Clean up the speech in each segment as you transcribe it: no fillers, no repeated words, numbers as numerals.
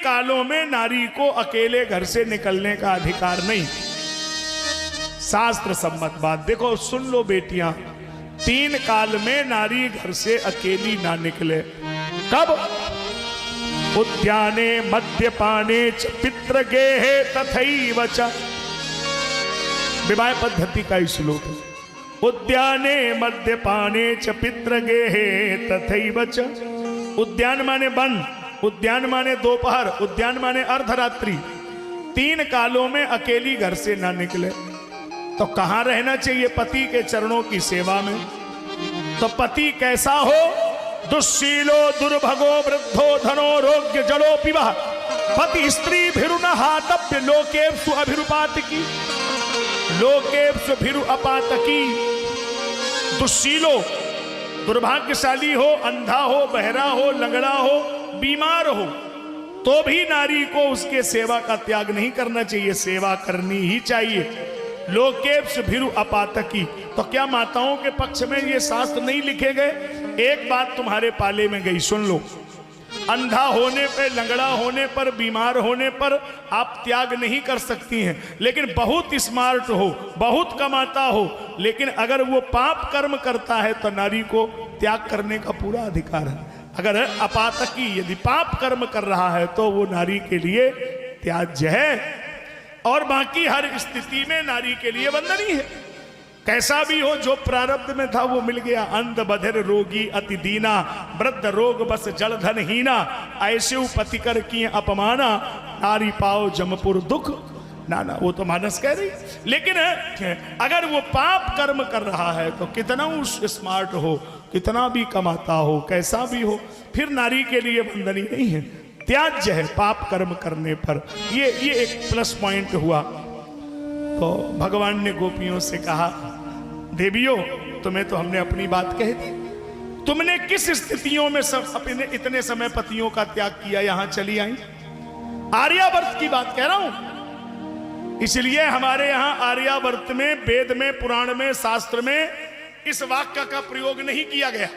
कालों में नारी को अकेले घर से निकलने का अधिकार नहीं। शास्त्र सम्मत बात देखो, सुन लो बेटियां, 3 काल में नारी घर से अकेली ना निकले। कब? उद्याने मद्यपाने च पितृगेहे तथैव च। विवाह पद्धति का श्लोक है। उद्याने मद्यपाने च पितृगेहे तथैव च। उद्यान माने वन, उद्यान माने दोपहर, उद्यान माने अर्धरात्रि। 3 कालों में अकेली घर से ना निकले। तो कहां रहना चाहिए? पति के चरणों की सेवा में। तो पति कैसा हो? दुश्शीलो दुर्भगो वृद्धो धनो रोग्य जड़ो पिबा पति स्त्री भिरुन हातव्य लोकेप्सु अभिरुपातकी लोकेप्सु भिरु अपातकी। दुश्शीलो, दुर्भाग्यशाली हो, अंधा हो, बहरा हो, लंगड़ा हो, बीमार हो, तो भी नारी को उसके सेवा का त्याग नहीं करना चाहिए, सेवा करनी ही चाहिए। लोकेप्स भिरु अपातकी। तो क्या माताओं के पक्ष में ये शास्त्र नहीं लिखे गए? एक बात तुम्हारे पाले में गई, सुन लो। अंधा होने पे, लंगड़ा होने पर, बीमार होने पर आप त्याग नहीं कर सकती हैं, लेकिन बहुत स्मार्ट हो, बहुत कमाता हो, लेकिन अगर वो पाप कर्म करता है तो नारी को त्याग करने का पूरा अधिकार है। अगर अपातकी यदि पाप कर्म कर रहा है तो वो नारी के लिए त्याज्य है। और बाकी हर स्थिति में नारी के लिए वंदनीय है। कैसा भी हो, जो प्रारब्ध में था वो मिल गया। अंध बधिर रोगी अति दीना वृद्ध रोग बस जलधन हीना ऐसे पति कर किए अपमाना नारी पाओ जमपुर दुख नाना। वो तो मानस कह रही, लेकिन अगर वो पाप कर्म कर रहा है तो कितना उस स्मार्ट हो, कितना भी कमाता हो, कैसा भी हो, फिर नारी के लिए वंदनीय नहीं है, त्याज्य है पाप कर्म करने पर। ये एक प्लस पॉइंट हुआ। तो भगवान ने गोपियों से कहा, देवियों तुम्हें तो हमने अपनी बात कह दी, तुमने किस स्थितियों में सब अपने इतने समय पतियों का त्याग किया, यहां चली आई? आर्यावर्त की बात कह रहा हूं। इसलिए हमारे यहां आर्यावर्त में, वेद में, पुराण में, शास्त्र में इस वाक्य का प्रयोग नहीं किया गया।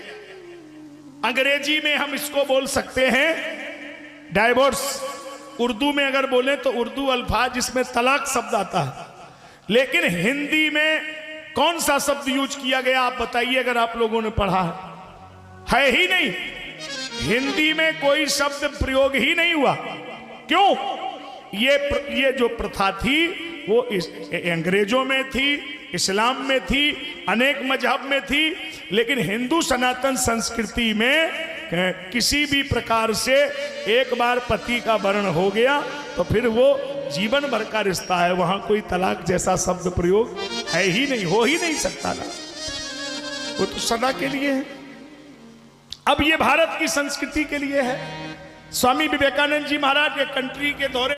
अंग्रेजी में हम इसको बोल सकते हैं डाइवोर्स। उर्दू में अगर बोले तो उर्दू अल्फाज जिसमें तलाक शब्द आता है, लेकिन हिंदी में कौन सा शब्द यूज किया गया आप बताइए, अगर आप लोगों ने पढ़ा है ही नहीं। हिंदी में कोई शब्द प्रयोग ही नहीं हुआ। क्यों? ये जो प्रथा थी वो अंग्रेजों में थी, इस्लाम में थी, अनेक मजहब में थी, लेकिन हिंदू सनातन संस्कृति में किसी भी प्रकार से एक बार पति का वर्ण हो गया तो फिर वो जीवन भर का रिश्ता है। वहां कोई तलाक जैसा शब्द प्रयोग है ही नहीं, हो ही नहीं सकता ना, वो तो सदा के लिए है। अब ये भारत की संस्कृति के लिए है। स्वामी विवेकानंद जी महाराज के कंट्री के दौरे